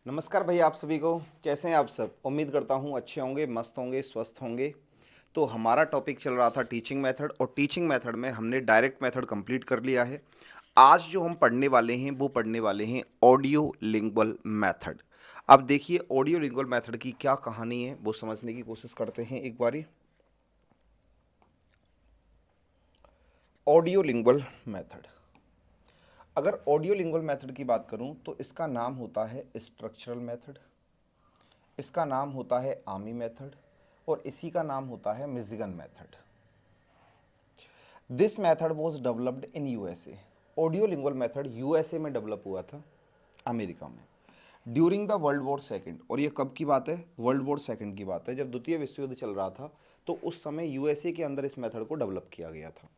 नमस्कार भैया, आप सभी को कैसे हैं आप सब। उम्मीद करता हूँ अच्छे होंगे, मस्त होंगे, स्वस्थ होंगे। तो हमारा टॉपिक चल रहा था टीचिंग मेथड, और टीचिंग मेथड में हमने डायरेक्ट मेथड कंप्लीट कर लिया है। आज जो हम पढ़ने वाले हैं वो पढ़ने वाले हैं ऑडियो लिंगुअल मेथड। अब देखिए ऑडियो लिंगुअल मेथड की क्या कहानी है वो समझने की कोशिश करते हैं एक बारी। ऑडियो लिंगुअल मेथड, अगर ऑडियो लिंगुअल मेथड की बात करूं तो इसका नाम होता है स्ट्रक्चरल मेथड, इसका नाम होता है आर्मी मेथड, और इसी का नाम होता है Michigan method. This method was developed in USA. Audio lingual method USA में डेवलप हुआ था, अमेरिका में, during the world war second. और ये कब की बात है? वर्ल्ड वॉर सेकेंड की बात है, जब द्वितीय विश्व युद्ध चल रहा था। तो उस समय यूएसए के अंदर इस मेथड को डेवलप किया गया था।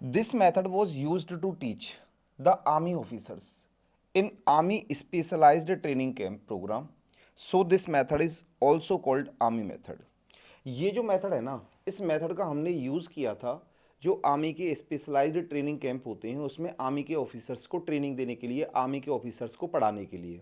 This method was use to teach the army officers in army specialized training camp program. So this method is also called army method. ये जो मेथड है ना, इस मेथड का हमने यूज़ किया था जो आर्मी के स्पेशलाइज्ड ट्रेनिंग कैंप होते हैं उसमें आर्मी के ऑफिसर्स को ट्रेनिंग देने के लिए, आर्मी के ऑफिसर्स को पढ़ाने के लिए।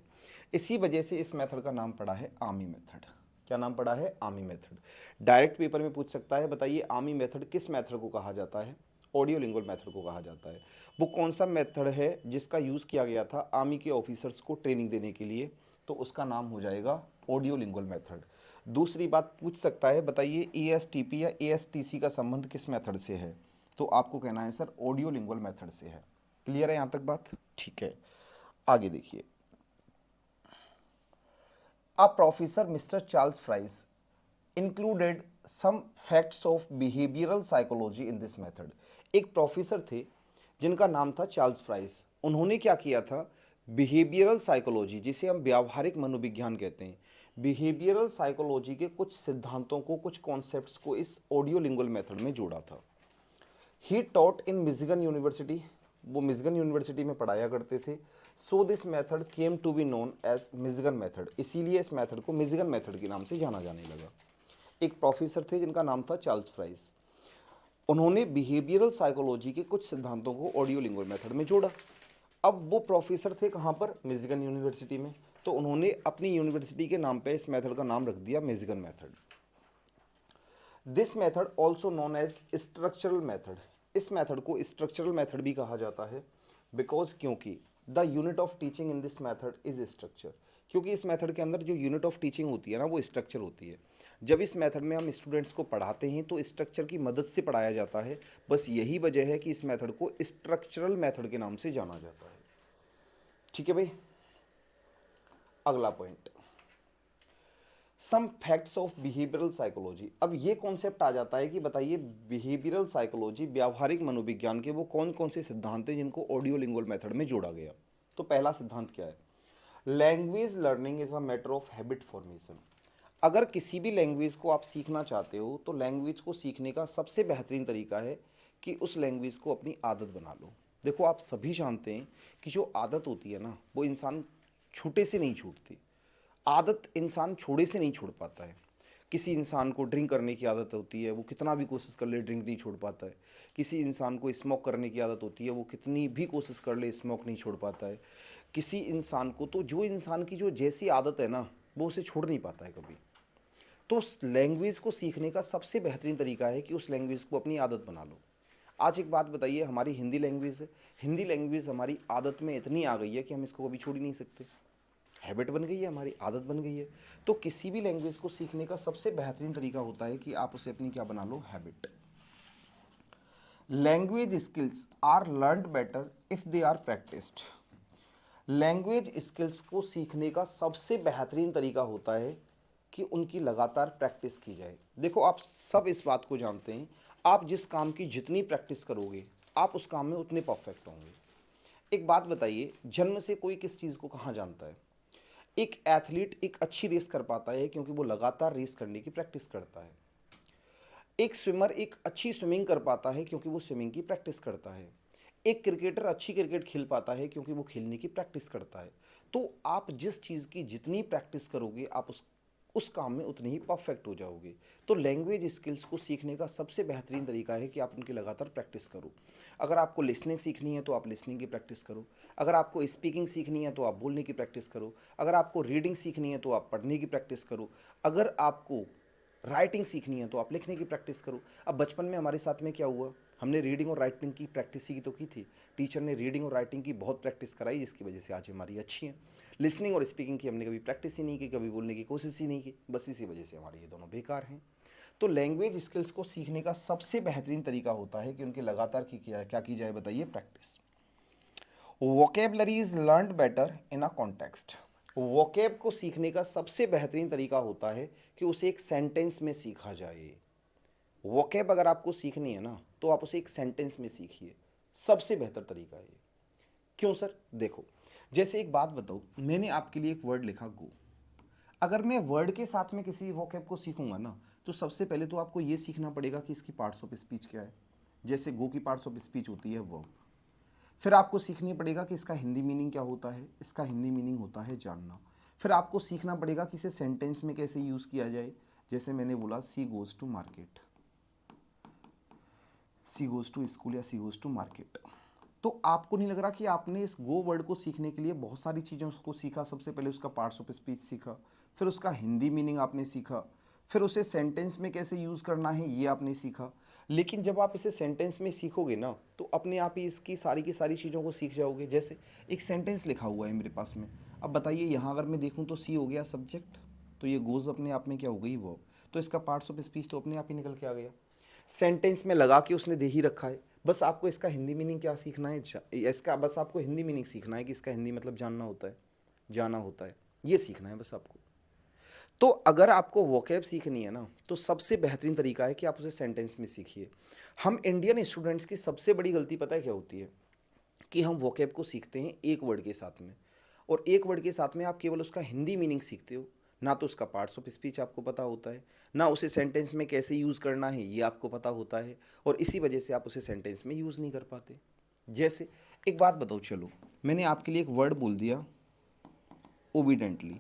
इसी वजह से इस मेथड का नाम पड़ा है आर्मी मेथड। क्या नाम पड़ा है? Army method. डायरेक्ट पेपर में पूछ सकता है, बताइए आर्मी मेथड किस मेथड को कहा जाता है? ऑडियो लिंगुअल मेथड को कहा जाता है। वो कौन सा मेथड है जिसका यूज़ किया गया था आर्मी के ऑफिसर्स को ट्रेनिंग देने के लिए? तो उसका नाम हो जाएगा ऑडियो लिंगुअल मेथड। दूसरी बात पूछ सकता है, बताइए एएसटीपी या एएसटीसी का संबंध किस मेथड से है? तो आपको कहना है सर ऑडियो लिंगुअल मेथड से है। क्लियर है यहाँ तक बात? ठीक है, आगे देखिए। A professor mister Charles Fries included some facts of behavioural psychology in this method. एक प्रोफेसर थे जिनका नाम था चार्ल्स फ्राइज। उन्होंने क्या किया था? बिहेवियरल साइकोलॉजी, जिसे हम व्यावहारिक मनोविज्ञान कहते हैं, बिहेवियरल साइकोलॉजी के कुछ सिद्धांतों को, कुछ कॉन्सेप्ट्स को इस ऑडियो लिंगुअल मेथड में जोड़ा था। He taught in Michigan university, वो मिशिगन यूनिवर्सिटी में पढ़ाया करते थे। So this method came to be known as Michigan method, इसीलिए इस मेथड को मिशिगन मेथड के नाम से जाना जाने लगा। एक प्रोफेसर थे जिनका नाम था चार्ल्स फ्राइज। उन्होंने बिहेवियरल साइकोलॉजी के कुछ सिद्धांतों को ऑडियो लिंगुअल मेथड में जोड़ा। अब वो प्रोफेसर थे कहाँ पर? मिशिगन यूनिवर्सिटी में। तो उन्होंने अपनी यूनिवर्सिटी के नाम पे इस मेथड का नाम रख दिया Michigan method. This method also known as structural method. इस मेथड को स्ट्रक्चरल मेथड भी कहा जाता है, बिकॉज क्योंकि the unit of teaching in this method is structure. क्योंकि इस मेथड के अंदर जो यूनिट ऑफ टीचिंग होती है ना, वो स्ट्रक्चर होती है। जब इस मेथड में हम स्टूडेंट्स को पढ़ाते हैं तो स्ट्रक्चर की मदद से पढ़ाया जाता है। बस यही वजह है कि इस मेथड को स्ट्रक्चरल मेथड के नाम से जाना जाता है। ठीक है भाई, अगला point, some facts of behavioural psychology. अब ये कॉन्सेप्ट आ जाता है कि बताइए बिहेवियरल साइकोलॉजी, व्यावहारिक मनोविज्ञान के वो कौन कौन से सिद्धांत हैं जिनको ऑडियो लिंगुअल मेथड में जोड़ा गया। तो पहला सिद्धांत क्या है? Language learning is a matter of habit formation. अगर किसी भी लैंग्वेज को आप सीखना चाहते हो तो लैंग्वेज को सीखने का सबसे बेहतरीन तरीका है कि उस लैंग्वेज को अपनी आदत बना लो। देखो आप सभी जानते हैं कि जो आदत होती है ना, वो इंसान छूटे से नहीं छूटती। आदत इंसान छोड़े से नहीं छोड़ पाता है। किसी इंसान को ड्रिंक करने की आदत होती है, वो कितना भी कोशिश कर ले ड्रिंक नहीं छोड़ पाता है। किसी इंसान को स्मोक करने की आदत होती है, वो कितनी भी कोशिश कर ले स्मोक नहीं छोड़ पाता है। किसी इंसान को तो जो इंसान की जो जैसी आदत है ना, वो उसे छोड़ नहीं पाता है कभी। तो उस लैंग्वेज को सीखने का सबसे बेहतरीन तरीका है कि उस लैंग्वेज को अपनी आदत बना लो। आज एक बात बताइए, हमारी हिंदी लैंग्वेज है, हिंदी लैंग्वेज हमारी आदत में इतनी आ गई है कि हम इसको कभी छोड़ ही नहीं सकते। हैबिट बन गई है, हमारी आदत बन गई है। तो किसी भी लैंग्वेज को सीखने का सबसे बेहतरीन तरीका होता है कि आप उसे अपनी क्या बना लो? Habit. Language skills are learned better if they are practised. Language skills को सीखने का सबसे बेहतरीन तरीका होता है कि उनकी लगातार प्रैक्टिस की जाए। देखो आप सब इस बात को जानते हैं, आप जिस काम की जितनी प्रैक्टिस करोगे आप उस काम में उतने परफेक्ट होंगे। एक बात बताइए, जन्म से कोई किस चीज़ को कहाँ जानता है? एक एथलीट एक अच्छी रेस कर पाता है क्योंकि वो लगातार रेस करने की प्रैक्टिस करता है। एक स्विमर एक अच्छी स्विमिंग कर पाता है क्योंकि वो स्विमिंग की प्रैक्टिस करता है। एक क्रिकेटर अच्छी क्रिकेट खेल पाता है क्योंकि वो खेलने की प्रैक्टिस करता है। तो आप जिस चीज़ की जितनी प्रैक्टिस करोगे आप उस काम में उतने ही परफेक्ट हो जाओगे। तो लैंग्वेज स्किल्स को सीखने का सबसे बेहतरीन तरीका है कि आप उनकी लगातार प्रैक्टिस करो। अगर आपको लिसनिंग सीखनी है तो आप लिसनिंग की प्रैक्टिस करो, अगर आपको स्पीकिंग सीखनी है तो आप बोलने की प्रैक्टिस करो, अगर आपको रीडिंग सीखनी है तो आप पढ़ने की प्रैक्टिस करो, अगर आपको राइटिंग सीखनी है तो आप लिखने की प्रैक्टिस करो। अब बचपन में हमारे साथ में क्या हुआ, हमने रीडिंग और राइटिंग की प्रैक्टिस ही तो की थी। टीचर ने रीडिंग और राइटिंग की बहुत प्रैक्टिस कराई, जिसकी वजह से आज हमारी अच्छी है। लिसनिंग और स्पीकिंग की हमने कभी प्रैक्टिस ही नहीं की, कभी बोलने की कोशिश ही नहीं की, बस इसी वजह से हमारे ये दोनों बेकार हैं। तो लैंग्वेज स्किल्स को सीखने का सबसे बेहतरीन तरीका होता है कि उनकी लगातार क्या की जाए, बताइए, practice. Vocabulary is learned better in a context. Vocab को सीखने का सबसे बेहतरीन तरीका होता है कि उसे एक सेंटेंस में सीखा जाए। वोकेब अगर आपको सीखनी है ना तो आप उसे एक सेंटेंस में सीखिए, सबसे बेहतर तरीका है ये। क्यों सर? देखो, जैसे एक बात बताओ, मैंने आपके लिए एक वर्ड लिखा गो। अगर मैं वर्ड के साथ में किसी वोकेब को सीखूंगा ना तो सबसे पहले तो आपको ये सीखना पड़ेगा कि इसकी पार्ट्स ऑफ स्पीच क्या है। जैसे गो की पार्ट्स ऑफ स्पीच होती है वर्ब। फिर आपको सीखनी पड़ेगा कि इसका हिंदी मीनिंग क्या होता है। इसका हिंदी मीनिंग होता है जानना। फिर आपको सीखना पड़ेगा कि इसे सेंटेंस में कैसे यूज़ किया जाए। जैसे मैंने बोला she goes to market, she goes to school या सी गोज़ टू मार्केट। तो आपको नहीं लग रहा कि आपने इस गो वर्ड को सीखने के लिए बहुत सारी चीज़ों को सीखा। सबसे पहले उसका पार्ट्स ऑफ स्पीच सीखा, फिर उसका हिंदी मीनिंग आपने सीखा, फिर उसे सेंटेंस में कैसे यूज़ करना है ये आपने सीखा। लेकिन जब आप इसे सेंटेंस में सीखोगे ना तो अपने आप ही इसकी सारी की सारी चीज़ों को सीख जाओगे। जैसे एक सेंटेंस लिखा हुआ है मेरे पास में, अब बताइए यहाँ अगर मैं देखूँ तो सी हो गया सब्जेक्ट, तो ये गोज़ अपने आप में क्या हो गई वर्ब, तो इसका पार्ट्स ऑफ स्पीच तो अपने आप ही निकल के आ गया। सेंटेंस में लगा के उसने दे ही रखा है। बस आपको इसका हिंदी मीनिंग क्या सीखना है, इसका बस आपको हिंदी मीनिंग सीखना है कि इसका हिंदी मतलब जानना होता है, जाना होता है, ये सीखना है बस आपको। तो अगर आपको वोकैब सीखनी है ना तो सबसे बेहतरीन तरीका है कि आप उसे सेंटेंस में सीखिए। हम इंडियन स्टूडेंट्स की सबसे बड़ी गलती पता है क्या होती है, कि हम वोकैब को सीखते हैं एक वर्ड के साथ में, और एक वर्ड के साथ में आप केवल उसका हिंदी मीनिंग सीखते हो, ना तो उसका पार्ट्स ऑफ स्पीच आपको पता होता है, ना उसे सेंटेंस में कैसे यूज़ करना है ये आपको पता होता है, और इसी वजह से आप उसे सेंटेंस में यूज़ नहीं कर पाते। जैसे एक बात बताओ, चलो मैंने आपके लिए एक वर्ड बोल दिया ओबिडेंटली।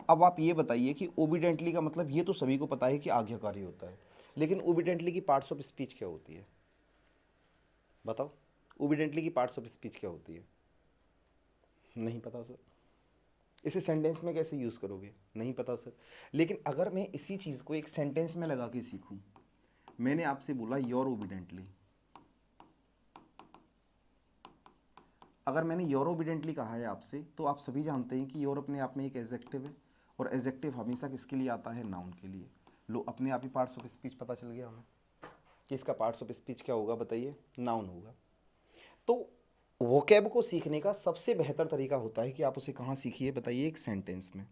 अब आप ये बताइए कि ओबिडेंटली का मतलब ये तो सभी को पता है कि आज्ञाकारी होता है, लेकिन ओबिडेंटली की पार्ट्स ऑफ स्पीच क्या होती है, बताओ। ओबिडेंटली की पार्ट्स ऑफ स्पीच क्या होती है? नहीं पता सर। इसे सेंटेंस में कैसे यूज़ करोगे? नहीं पता सर। लेकिन अगर मैं इसी चीज़ को एक सेंटेंस में लगा के सीखूं, मैंने आपसे बोला योर ओबिडेंटली। अगर मैंने योर ओबिडेंटली कहा है आपसे, तो आप सभी जानते हैं कि योर अपने आप में एक एडजेक्टिव है, और एडजेक्टिव हमेशा किसके लिए आता है? नाउन के लिए। लो, अपने आप ही पार्ट्स ऑफ स्पीच पता चल गया हमें कि इसका पार्ट्स ऑफ स्पीच क्या होगा, बताइए, नाउन होगा। तो वोकैब को सीखने का सबसे बेहतर तरीका होता है कि आप उसे कहाँ सीखिए, बताइए, एक सेंटेंस में।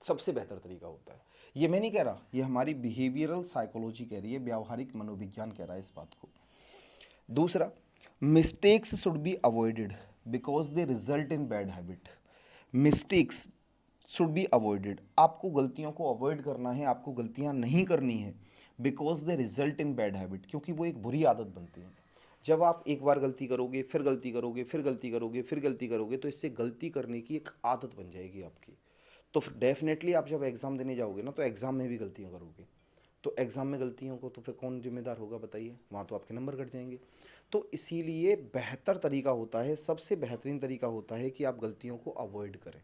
सबसे बेहतर तरीका होता है। ये मैं नहीं कह रहा, ये हमारी बिहेवियरल साइकोलॉजी कह रही है, व्यावहारिक मनोविज्ञान कह रहा है इस बात को। दूसरा, mistakes should be avoided because they result in bad habit. Mistakes should be avoided, आपको गलतियों को अवॉइड करना है, आपको गलतियां नहीं करनी है, because they result in bad habit, क्योंकि वो एक बुरी आदत बनती है। जब आप एक बार गलती करोगे, फिर गलती करोगे, फिर गलती करोगे, फिर गलती करोगे, तो इससे गलती करने की एक आदत बन जाएगी आपकी। तो फिर डेफिनेटली आप जब एग्ज़ाम देने जाओगे ना तो एग्ज़ाम में भी गलतियाँ करोगे, तो एग्ज़ाम में गलतियों को तो फिर कौन जिम्मेदार होगा, बताइए? वहाँ तो आपके नंबर कट जाएंगे। तो इसीलिए बेहतर तरीका होता है, सबसे बेहतरीन तरीका होता है कि आप गलतियों को अवॉइड करें,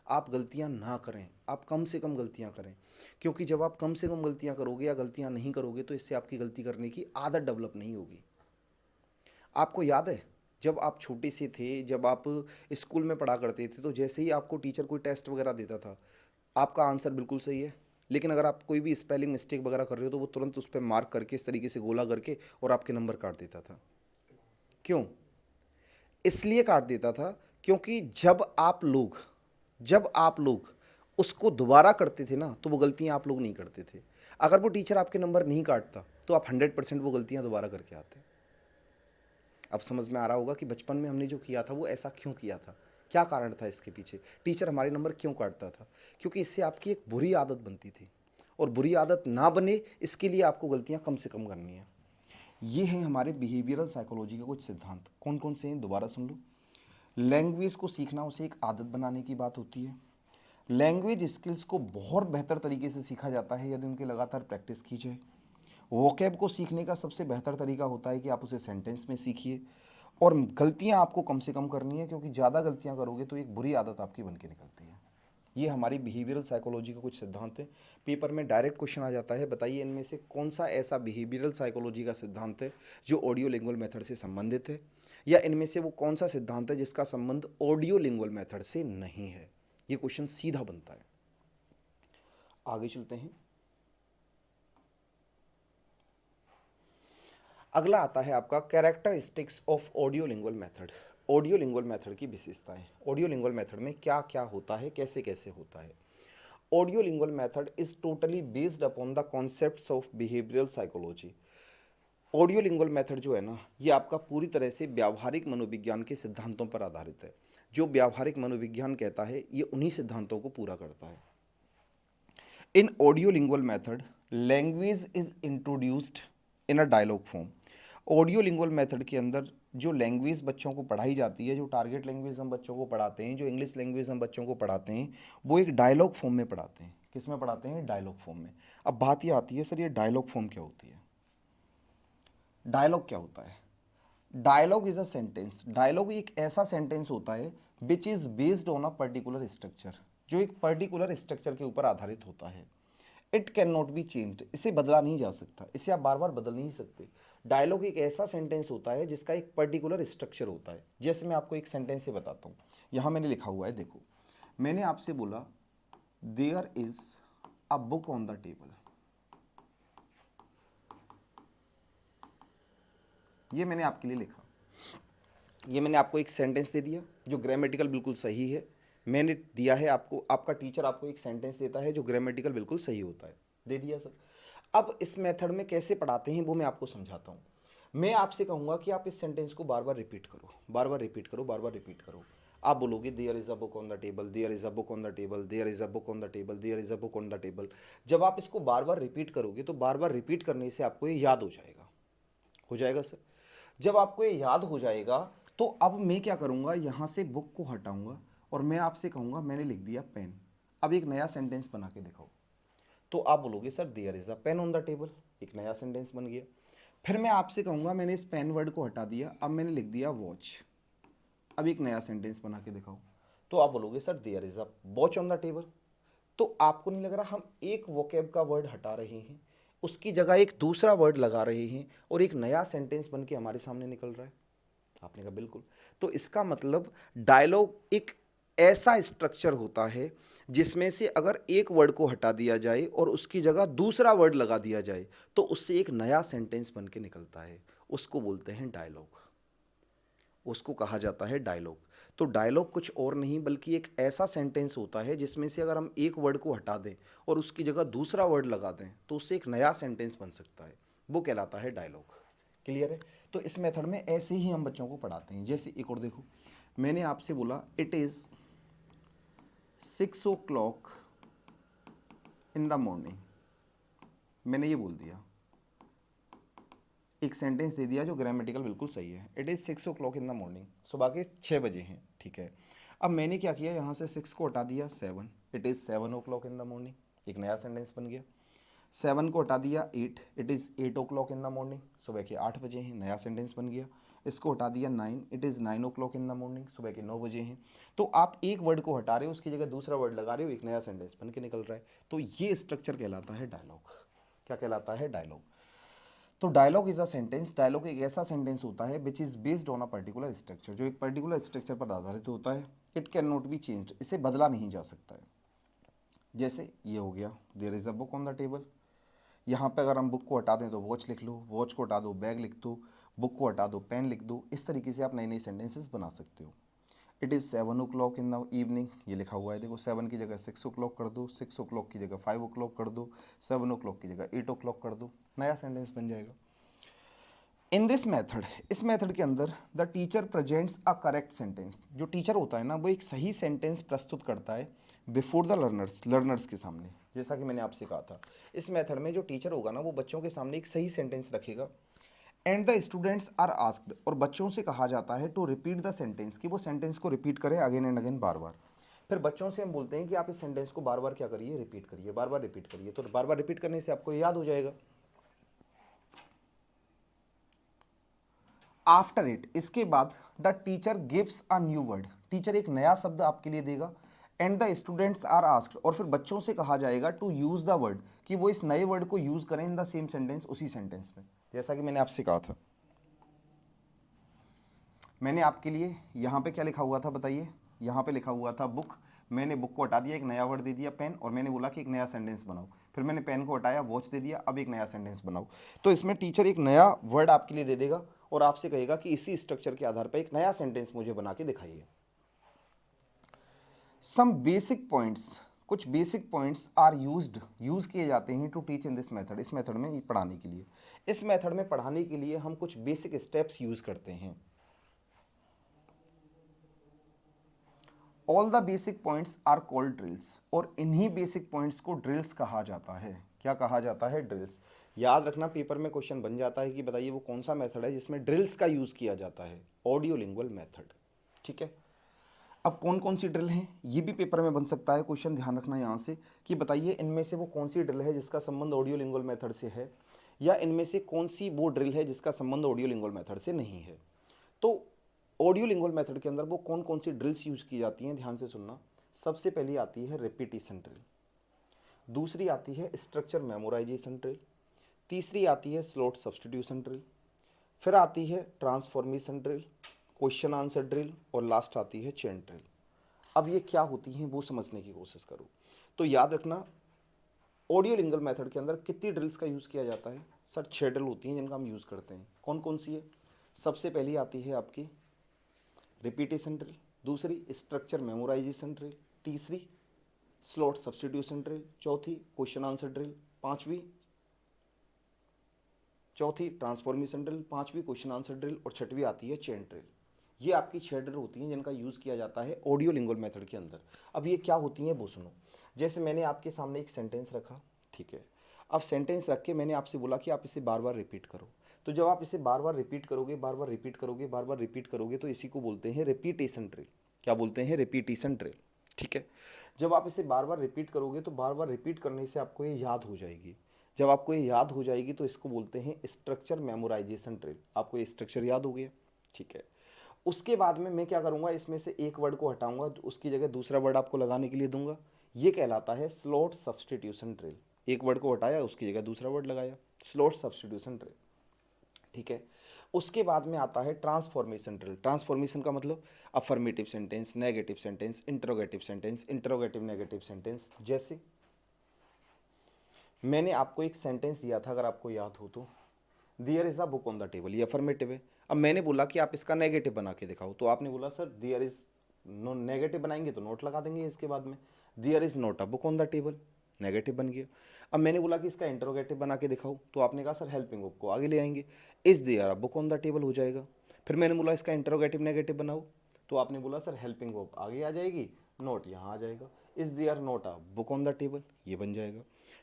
आप गलतियां ना करें, आप कम से कम गलतियां करें। क्योंकि जब आप कम से कम गलतियां करोगे या गलतियां नहीं करोगे तो इससे आपकी गलती करने की आदत डेवलप नहीं होगी। आपको याद है जब आप छोटे से थे, जब आप स्कूल में पढ़ा करते थे, तो जैसे ही आपको टीचर कोई टेस्ट वगैरह देता था, आपका आंसर बिल्कुल सही है, लेकिन अगर आप कोई भी स्पेलिंग मिस्टेक वगैरह कर रहे हो तो वो तुरंत उस पर मार्क करके इस तरीके से गोला करके और आपके नंबर काट देता था। क्यों? इसलिए काट देता था क्योंकि जब आप लोग उसको दोबारा करते थे ना तो वो गलतियां आप लोग नहीं करते थे। अगर वो टीचर आपके नंबर नहीं काटता तो आप 100% वो गलतियां दोबारा करके आते। अब समझ में आ रहा होगा कि बचपन में हमने जो किया था वो ऐसा क्यों किया था, क्या कारण था इसके पीछे, टीचर हमारे नंबर क्यों काटता था? क्योंकि इससे आपकी एक बुरी आदत बनती थी, और बुरी आदत ना बने इसके लिए आपको गलतियां कम से कम करनी है। ये हैं हमारे बिहेवियरल साइकोलॉजी के कुछ सिद्धांत। कौन कौन से हैं, दोबारा सुन लो। लैंग्वेज को सीखना उसे एक आदत बनाने की बात होती है। लैंग्वेज स्किल्स को बहुत बेहतर तरीके से सीखा जाता है यदि उनकी लगातार प्रैक्टिस की जाए। वोकैब को सीखने का सबसे बेहतर तरीका होता है कि आप उसे सेंटेंस में सीखिए, और गलतियां आपको कम से कम करनी है, क्योंकि ज़्यादा गलतियां करोगे तो एक बुरी आदत आपकी बन के निकलती है। ये हमारी बिहेवियरल साइकोलॉजी के कुछ सिद्धांत हैं। पेपर में डायरेक्ट क्वेश्चन आ जाता है, बताइए इनमें से कौन सा ऐसा बिहेवियरल साइकोलॉजी का सिद्धांत है जो ऑडियो लिंगुअल मेथड से संबंधित है, या इनमें से वो कौन सा सिद्धांत है जिसका संबंध ऑडियो लिंगुअल मेथड से नहीं है। ये क्वेश्चन सीधा बनता है। आगे चलते हैं। अगला आता है आपका characteristics of audio lingual method. Audio lingual method की विशेषताएं। ऑडियो लिंगुअल मेथड में क्या क्या होता है, कैसे कैसे होता है। Audio lingual method is totally based upon the concepts of behavioural psychology. Audio lingual method जो है ना, ये आपका पूरी तरह से व्यावहारिक मनोविज्ञान के सिद्धांतों पर आधारित है। जो व्यावहारिक मनोविज्ञान कहता है, ये उन्हीं सिद्धांतों को पूरा करता है। In audio lingual method, language is introduced in a dialogue form. Audio lingual method के अंदर जो लैंग्वेज बच्चों को पढ़ाई जाती है, जो टारगेट लैंग्वेज हम बच्चों को पढ़ाते हैं, जो इंग्लिश लैंग्वेज हम बच्चों को पढ़ाते हैं, वो एक डायलॉग फॉर्म में पढ़ाते हैं। किस में पढ़ाते हैं? डायलॉग फॉर्म में। अब बात ये आती है, सर ये डायलॉग फॉर्म क्या होती है? डायलॉग क्या होता है? Dialogue is a sentence. Dialogue एक ऐसा सेंटेंस होता है which is based on a particular structure, जो एक पर्टिकुलर स्ट्रक्चर के ऊपर आधारित होता है। It can not be changed. इसे बदला नहीं जा सकता, इसे आप बार बार बदल नहीं सकते। डायलॉग एक ऐसा सेंटेंस होता है जिसका एक पर्टिकुलर स्ट्रक्चर होता है। जैसे मैं आपको एक सेंटेंस से बताता हूँ। यहाँ मैंने लिखा हुआ है, देखो, मैंने आपसे बोला there is a book on the table. ये मैंने आपके लिए लिखा। ये मैंने आपको एक सेंटेंस दे दिया जो ग्रामेटिकल बिल्कुल सही है। मैंने दिया है आपको, आपका टीचर आपको एक सेंटेंस देता है जो ग्रामेटिकल बिल्कुल सही होता है। दे दिया सर। अब इस मेथड में कैसे पढ़ाते हैं वो मैं आपको समझाता हूँ। मैं आपसे कहूँगा कि आप इस सेंटेंस को बार बार रिपीट करो, बार बार रिपीट करो, बार बार रिपीट करो। आप बोलोगे there is a book on the table, there is a book on the table, there is a book on the table, there is a book on the table. जब आप इसको बार बार repeat करोगे तो बार बार repeat करने से आपको ये याद हो जाएगा। हो जाएगा सर। जब आपको ये याद हो जाएगा तो अब मैं क्या करूँगा, यहाँ से बुक को हटाऊँगा और मैं आपसे कहूँगा मैंने लिख दिया पेन। अब एक नया सेंटेंस बना के दिखाओ। तो आप बोलोगे sir there is a pen on the table. एक नया सेंटेंस बन गया। फिर मैं आपसे कहूँगा मैंने इस पेन वर्ड को हटा दिया, अब मैंने लिख दिया वॉच। अब एक नया सेंटेंस बना के दिखाओ। तो आप बोलोगे sir there is a watch on the table. तो आपको नहीं लग रहा हम एक वोकैब का वर्ड हटा रहे हैं, उसकी जगह एक दूसरा वर्ड लगा रहे हैं और एक नया सेंटेंस बन के हमारे सामने निकल रहा है? आपने कहा बिल्कुल। तो इसका मतलब डायलॉग एक ऐसा स्ट्रक्चर होता है जिसमें से अगर एक वर्ड को हटा दिया जाए और उसकी जगह दूसरा वर्ड लगा दिया जाए तो उससे एक नया सेंटेंस बन के निकलता है। उसको बोलते हैं डायलॉग। उसको कहा जाता है डायलॉग। तो डायलॉग कुछ और नहीं बल्कि एक ऐसा सेंटेंस होता है जिसमें से अगर हम एक वर्ड को हटा दें और उसकी जगह दूसरा वर्ड लगा दें तो उससे एक नया सेंटेंस बन सकता है। वो कहलाता है डायलॉग। क्लियर है? तो इस मेथड में ऐसे ही हम बच्चों को पढ़ाते हैं। जैसे एक और देखो, मैंने आपसे बोला it is 6 o'clock in the morning. मैंने ये बोल दिया, एक सेंटेंस दे दिया जो ग्रामेटिकल बिल्कुल सही है। It is 6 o'clock in the morning. सुबह के 6 बजे हैं, ठीक है। अब मैंने क्या किया, यहाँ से 6 को हटा दिया 7। It is 7 o'clock in the morning. एक नया सेंटेंस बन गया। 7 को हटा दिया 8। It is 8 o'clock in the morning. सुबह के 8 बजे हैं, नया सेंटेंस बन गया। इसको हटा दिया 9। It is 9 o'clock in the morning. सुबह के 9 बजे हैं। तो आप एक वर्ड को हटा रहे हो, उसकी जगह दूसरा वर्ड लगा रहे हो, एक नया सेंटेंस बन के निकल रहा है। तो ये स्ट्रक्चर कहलाता है डायलॉग। क्या कहलाता है? डायलॉग। तो dialogue is a sentence. Dialogue एक ऐसा सेंटेंस होता है which is based on a particular structure, जो एक पर्टिकुलर स्ट्रक्चर पर आधारित होता है। It can not be changed. इसे बदला नहीं जा सकता है। जैसे ये हो गया there is a book on the table. यहाँ पे अगर हम बुक को हटा दें तो वॉच लिख लो, वॉच को हटा दो बैग लिख दो, बुक को हटा दो पेन लिख दो। इस तरीके से आप नई नई सेंटेंसेस बना सकते हो। It is 7 o'clock in the evening. ये लिखा हुआ है, देखो 7 की जगह 6 o'clock कर दो, 6 o'clock की जगह 5 o'clock कर दो, 7 o'clock की जगह 8 o'clock कर दो। नया सेंटेंस बन जाएगा। इन दिस मैथड, इस मैथड के अंदर the teacher presents a correct sentence. जो टीचर होता है ना, वो एक सही सेंटेंस प्रस्तुत करता है बिफोर द लर्नर्स, लर्नर्स के सामने। जैसा कि मैंने आपसे कहा था, इस मेथड में जो टीचर होगा ना, वो बच्चों के सामने एक सही सेंटेंस रखेगा। And the students are asked, और बच्चों से कहा जाता है टू रिपीट द सेंटेंस, कि वो सेंटेंस को रिपीट करें अगेन एंड अगेन, बार बार। फिर बच्चों से हम बोलते हैं कि आप इस सेंटेंस को बार बार क्या करिए, रिपीट करिए, बार बार रिपीट करिए, तो बार बार रिपीट करने से आपको याद हो जाएगा। आफ्टर इट, इसके बाद the teacher gives a new word, teacher एक नया शब्द आपके लिए देगा। And the students are asked, और फिर बच्चों से कहा जाएगा टू यूज द वर्ड, कि वो इस नए वर्ड को यूज करें इन द सेम सेंटेंस, उसी सेंटेंस में, जैसा कि मैंने आपसे कहा था। मैंने आपके लिए यहाँ पे क्या लिखा हुआ था बताइए, यहाँ पे लिखा हुआ था बुक, मैंने बुक को हटा दिया, एक नया वर्ड दे दिया पेन, और मैंने बोला कि एक नया सेंटेंस बनाओ। फिर मैंने पेन को हटाया, वॉच दे दिया, अब एक नया सेंटेंस बनाओ। तो इसमें टीचर एक नया वर्ड आपके लिए दे देगा और आपसे कहेगा कि इसी स्ट्रक्चर के आधार पर एक नया सेंटेंस मुझे बना के दिखाइए। सम बेसिक पॉइंट्स, कुछ बेसिक पॉइंट्स आर यूज किए जाते हैं to teach in this method, इस मेथड में पढ़ाने के लिए। इस मेथड में पढ़ाने के लिए हम कुछ बेसिक स्टेप्स यूज करते हैं। All the basic points are called drills, और इन्हीं बेसिक पॉइंट्स को ड्रिल्स कहा जाता है। क्या कहा जाता है? ड्रिल्स। याद रखना, पेपर में क्वेश्चन बन जाता है कि बताइए वो कौन सा मेथड है जिसमें ड्रिल्स का यूज़ किया जाता है, ऑडियो लिंगुअल मेथड। ठीक है, अब कौन कौन सी ड्रिल हैं ये भी पेपर में बन सकता है क्वेश्चन, ध्यान रखना यहाँ से कि बताइए इनमें से वो कौन सी ड्रिल है जिसका संबंध ऑडियो लिंगुअल मेथड से है, या इनमें से कौन सी वो ड्रिल है जिसका संबंध ऑडियो लिंगुअल मेथड से नहीं है। तो ऑडियो लिंगुअल मेथड के अंदर वो कौन कौन सी ड्रिल्स यूज़ की जाती हैं, ध्यान से सुनना। सबसे पहली आती है रिपीटिशन ड्रिल, दूसरी आती है स्ट्रक्चर मेमोराइजेशन ड्रिल, तीसरी आती है स्लॉट सब्स्टिट्यूशन ड्रिल, फिर आती है transformation drill, question answer drill, और लास्ट आती है चेन ड्रिल। अब ये क्या होती हैं वो समझने की कोशिश करो। तो याद रखना, ऑडियो लिंगुअल मेथड के अंदर कितनी ड्रिल्स का यूज़ किया जाता है? सर 6 ड्रिल होती हैं जिनका हम यूज़ करते हैं। कौन कौन सी है? सबसे पहली आती है आपकी रिपीटेशन ड्रिल, दूसरी स्ट्रक्चर मेमोराइजेशन ड्रिल, तीसरी स्लॉट सब्स्टिट्यूशन ड्रिल, चौथी क्वेश्चन आंसर ड्रिल, चौथी ट्रांसफॉर्मेशन ड्रिल, पांचवी क्वेश्चन आंसर ड्रिल, और छठवीं आती है चेन ड्रिल। ये आपकी 6 ड्रिल होती हैं जिनका यूज़ किया जाता है ऑडियो लिंगुअल मेथड के अंदर। अब ये क्या होती हैं वो सुनो। जैसे मैंने आपके सामने एक सेंटेंस रखा, ठीक है, अब सेंटेंस रख के मैंने आपसे बोला कि आप इसे बार बार रिपीट करो। तो जब आप इसे बार बार रिपीट करोगे, बार बार रिपीट करोगे, बार बार रिपीट करोगे, तो इसी को बोलते हैं रिपीटेशन ड्रिल। क्या बोलते हैं? Repetition drill. ठीक है, जब आप इसे बार बार रिपीट करोगे तो बार बार रिपीट करने से आपको ये याद हो जाएगी। जब आपको ये याद हो जाएगी तो इसको बोलते हैं स्ट्रक्चर मेमोराइजेशन ड्रिल। आपको ये स्ट्रक्चर याद हो गया, ठीक है। उसके बाद में मैं क्या करूँगा, इसमें से एक वर्ड को हटाऊंगा, उसकी जगह दूसरा वर्ड आपको लगाने के लिए दूंगा। ये कहलाता है स्लॉट सब्स्टिट्यूशन ड्रिल। एक वर्ड को हटाया, उसकी जगह दूसरा वर्ड लगाया, स्लॉट सब्स्टिट्यूशन ड्रिल। ठीक है, उसके बाद में आता है ट्रांसफॉर्मेशन ड्रिल। ट्रांसफॉर्मेशन का मतलब affirmative sentence, negative sentence, interrogative negative sentence. जैसे मैंने आपको एक सेंटेंस दिया था, अगर आपको याद हो तो, there is a book on the table, ये अफर्मेटिव है। अब मैंने बोला कि आप इसका नेगेटिव बना के दिखाओ, तो आपने बोला sir there is no, negative बनाएंगे तो नोट लगा देंगे इसके बाद में, there is not a book on the table, negative बन गया। अब मैंने बोला कि इसका इंटरोगेटिव बना के दिखाओ, तो आपने कहा सर हेल्पिंग वर्ब को आगे ले आएंगे, is there a book on the table हो जाएगा। फिर मैंने बोला इसका इंटरोगेटिव नेगेटिव बनाओ, तो आपने बोला सर हेल्पिंग वर्ब आगे आ जाएगी, नोट यहाँ आ जाएगा, is there not a book on the table, ये बन जाएगा।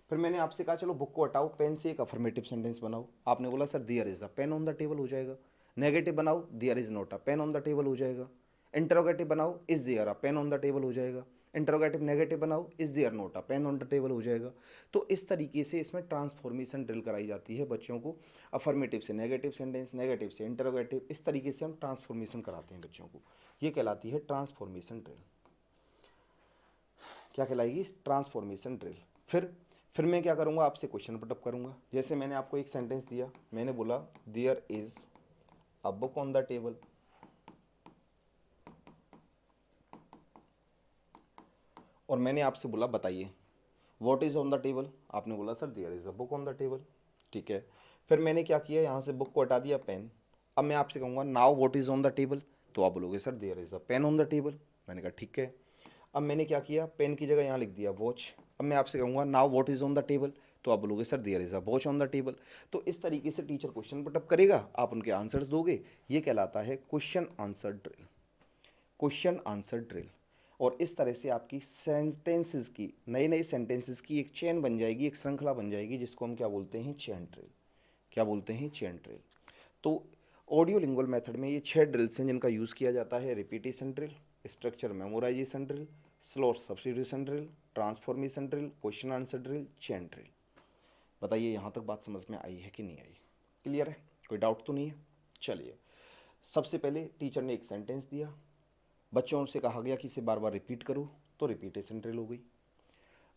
फिर मैंने आपसे कहा चलो बुक को हटाओ, पेन से एक अफर्मेटिव सेंटेंस बनाओ, आपने बोला sir there is a pen on the table हो जाएगा। नेगेटिव बनाओ, there is not a pen on the table हो जाएगा। इंटरोगेटिव बनाओ, is there a pen on the table हो जाएगा। इंटरोगेटिव नेगेटिव बनाओ, is there not a pen on the table हो जाएगा। तो इस तरीके से इसमें ट्रांसफॉर्मेशन ड्रिल कराई जाती है बच्चों को। अफर्मेटिव से नेगेटिव सेंटेंस, नेगेटिव से इंटरोगेटिव, इस तरीके से हम ट्रांसफॉर्मेशन कराते हैं बच्चों को। ये कहलाती है ट्रांसफॉर्मेशन ड्रिल। क्या कहलाएगी? Transformation drill. फिर मैं क्या करूँगा, आपसे क्वेश्चन पुटअप करूँगा। जैसे मैंने आपको एक सेंटेंस दिया, मैंने बोला there is a book on the table, और मैंने आपसे बोला बताइए what is on the table, आपने बोला sir there is a book on the table. ठीक है, फिर मैंने क्या किया, यहाँ से बुक को हटा दिया, पेन। अब मैं आपसे कहूँगा now what is on the table, तो आप बोलोगे sir there is a pen on the table. मैंने कहा ठीक है। अब मैंने क्या किया, पेन की जगह यहाँ लिख दिया वॉच। अब मैं आपसे कहूँगा now what is on the table, तो आप बोलोगे sir there is a watch on the table. तो इस तरीके से टीचर क्वेश्चन पुटअप करेगा, आप उनके आंसर्स दोगे। ये कहलाता है question answer drill, question answer drill. और इस तरह से आपकी सेंटेंसेस की, नए नए सेंटेंसेस की एक चेन बन जाएगी, एक श्रृंखला बन जाएगी, जिसको हम क्या बोलते हैं? Chain drill. क्या बोलते हैं? Chain drill. तो ऑडियो लिंगुअल मेथड में ये 6 ड्रिल्स हैं जिनका यूज़ किया जाता है। Repetition drill, structure memorisation drill, slot substitution drill, transformation drill, question answer drill, chain drill. बताइए यहाँ तक बात समझ में आई है कि नहीं आई? क्लियर है? कोई डाउट तो नहीं है? चलिए, सबसे पहले टीचर ने एक सेंटेंस दिया, बच्चों से कहा गया कि इसे बार बार रिपीट करो, तो रिपीटेशन ड्रिल हो गई।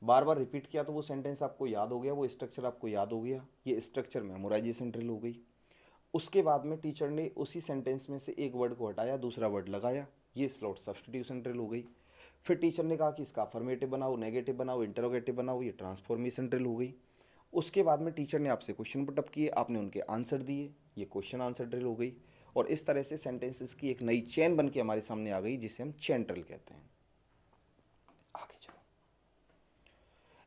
बार बार रिपीट किया तो वो सेंटेंस आपको याद हो गया, वो स्ट्रक्चर आपको याद हो गया, ये स्ट्रक्चर मेमोराइजेशन ड्रिल हो गई। उसके बाद में टीचर ने उसी सेंटेंस में से एक वर्ड को हटाया, दूसरा वर्ड लगाया, ये स्लॉट सब्स्टिट्यूशन ड्रिल हो गई। फिर टीचर ने कहा कि इसका अफर्मेटिव बनाओ, नेगेटिव बनाओ, इंटरोगेटिव बनाओ, ये ट्रांसफॉर्मेशन ड्रिल हो गई। उसके बाद में टीचर ने आपसे क्वेश्चन पुटअप किए, आपने उनके आंसर दिए, ये क्वेश्चन आंसर ड्रिल हो गई। और इस तरह से सेंटेंसेस की एक नई चेन बन के हमारे सामने आ गई, जिसे हम चेन ड्रिल कहते हैं। आगे चलो।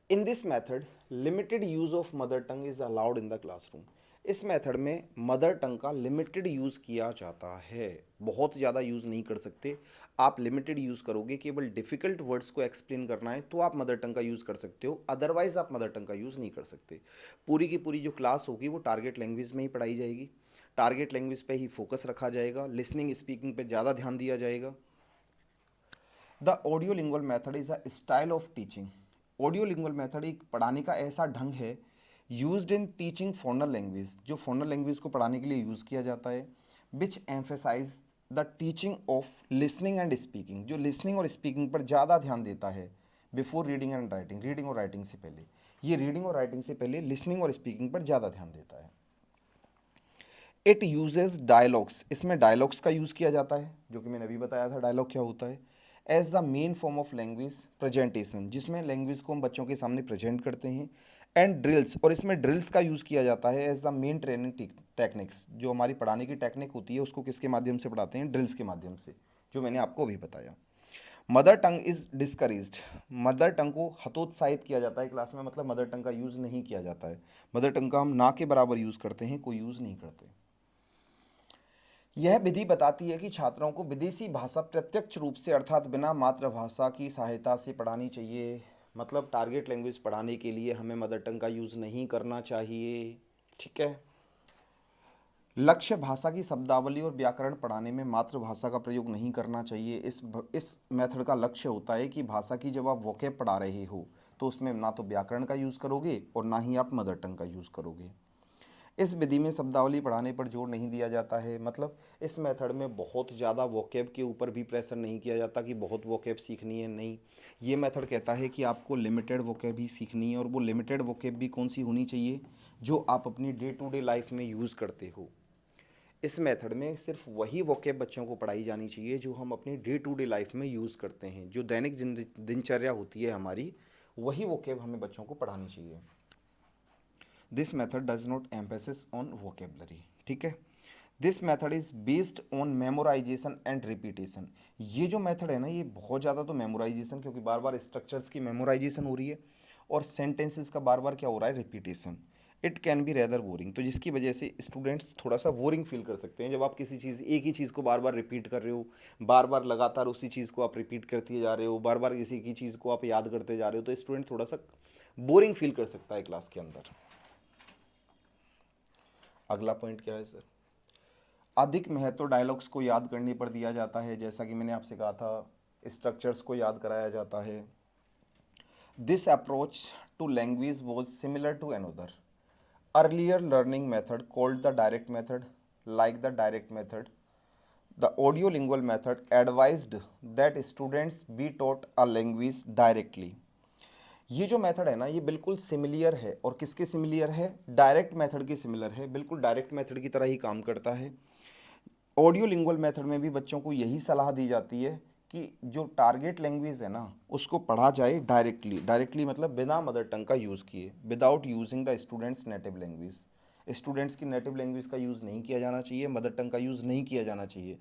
इन this method limited use of mother tongue is allowed in the classroom. इस मेथड में मदर टंग का लिमिटेड यूज़ किया जाता है, बहुत ज़्यादा यूज़ नहीं कर सकते आप। लिमिटेड यूज़ करोगे, केवल डिफ़िकल्ट वर्ड्स को एक्सप्लेन करना है तो आप मदर टंग का यूज़ कर सकते हो, अदरवाइज़ आप मदर टंग का यूज़ नहीं कर सकते। पूरी की पूरी जो क्लास होगी वो टारगेट लैंग्वेज में ही पढ़ाई जाएगी, टारगेट लैंग्वेज पे ही फोकस रखा जाएगा, लिसनिंग स्पीकिंग पे ज़्यादा ध्यान दिया जाएगा। The audiolingual method is a style of teaching. Audiolingual method एक पढ़ाने का ऐसा ढंग है used in teaching foreign language, जो फॉर्नल लैंग्वेज को पढ़ाने के लिए यूज़ किया जाता है। Which emphasise the teaching of listening and speaking, जो लिसनिंग और स्पीकिंग पर ज़्यादा ध्यान देता है। Before reading and writing, reading और राइटिंग से पहले, ये रीडिंग और राइटिंग से पहले लिसनिंग और स्पीकिंग पर ज़्यादा ध्यान देता है। इट यूजेज डायलॉग्स, इसमें डायलॉग्स का यूज़ किया जाता है, जो कि मैंने अभी बताया था डायलॉग क्या होता है। As the main form of language presentation, जिसमें लैंग्वेज को हम बच्चों के सामने प्रेजेंट करते हैं। एंड ड्रिल्स, और इसमें ड्रिल्स का यूज़ किया जाता है as the main training techniques. जो हमारी पढ़ाने की टेक्निक होती है उसको किसके माध्यम से पढ़ाते हैं? ड्रिल्स के माध्यम से, जो मैंने आपको अभी बताया। Mother tongue is discouraged, mother tongue को हतोत्साहित किया जाता है क्लास में, मतलब मदर टंग का यूज़ नहीं किया जाता है। मदर टंग का हम ना के बराबर यूज़ करते हैं, कोई यूज़ नहीं करते। यह विधि बताती है कि छात्रों को विदेशी भाषा प्रत्यक्ष रूप से अर्थात बिना मातृभाषा की सहायता से पढ़ानी चाहिए। मतलब टारगेट लैंग्वेज पढ़ाने के लिए हमें मदर टंग का यूज़ नहीं करना चाहिए, ठीक है। लक्ष्य भाषा की शब्दावली और व्याकरण पढ़ाने में मातृभाषा का प्रयोग नहीं करना चाहिए। इस मेथड का लक्ष्य होता है कि भाषा की जब आप वोकैब पढ़ा रहे हो तो उसमें ना तो व्याकरण का यूज़ करोगे और ना ही आप मदर टंग का यूज़ करोगे। इस विधि में शब्दावली पढ़ाने पर जोर नहीं दिया जाता है, मतलब इस मेथड में बहुत ज़्यादा वोकैब के ऊपर भी प्रेशर नहीं किया जाता कि बहुत वोकैब सीखनी है, नहीं। ये मेथड कहता है कि आपको लिमिटेड वोकैब ही सीखनी है, और वो लिमिटेड वोकैब भी कौन सी होनी चाहिए? जो आप अपनी डे टू डे लाइफ में यूज़ करते हो। इस मेथड में सिर्फ वही वोकैब बच्चों को पढ़ाई जानी चाहिए जो हम अपनी डे टू डे लाइफ में यूज़ करते हैं, जो दैनिक दिनचर्या होती है हमारी, वही वोकैब हमें बच्चों को पढ़ानी चाहिए। This method does not emphasis on vocabulary, ठीक है। This method is based on memorisation and repetition. ये जो मेथड है ना, ये बहुत ज़्यादा तो मेमोराइजेशन, क्योंकि बार बार स्ट्रक्चर्स की मेमोराइजेशन हो रही है और सेंटेंसेस का बार बार क्या हो रहा है? Repetition. It can be rather boring, तो जिसकी वजह से स्टूडेंट्स थोड़ा सा बोरिंग फील कर सकते हैं। जब आप किसी चीज़, एक ही चीज़ को बार बार रिपीट कर रहे हो, बार बार लगातार उसी चीज़ को आप रिपीट करते जा रहे हो, बार बार किसी की चीज़ को आप याद करते जा रहे हो, तो स्टूडेंट थोड़ा सा बोरिंग फील कर सकता है क्लास के अंदर। अगला पॉइंट क्या है सर? अधिक महत्व डायलॉग्स को याद करने पर दिया जाता है, जैसा कि मैंने आपसे कहा था, स्ट्रक्चर्स को याद कराया जाता है। This approach to language was similar to another earlier learning method called the direct method. Like the direct method, the audiolingual method advised that students be taught a language directly. ये जो method है ना, ये बिल्कुल similar है, और किसके similar है? डायरेक्ट मेथड के सिमिलर है, बिल्कुल डायरेक्ट मेथड की तरह ही काम करता है। ऑडियो लिंगुअल मेथड में भी बच्चों को यही सलाह दी जाती है कि जो टारगेट लैंग्वेज है ना, उसको पढ़ा जाए डायरेक्टली। डायरेक्टली मतलब बिना मदर टंग का यूज़ किए, without using the students native language. Students की नेटिव लैंग्वेज का यूज़ नहीं किया जाना चाहिए, मदर टंग का यूज़ नहीं किया जाना चाहिए।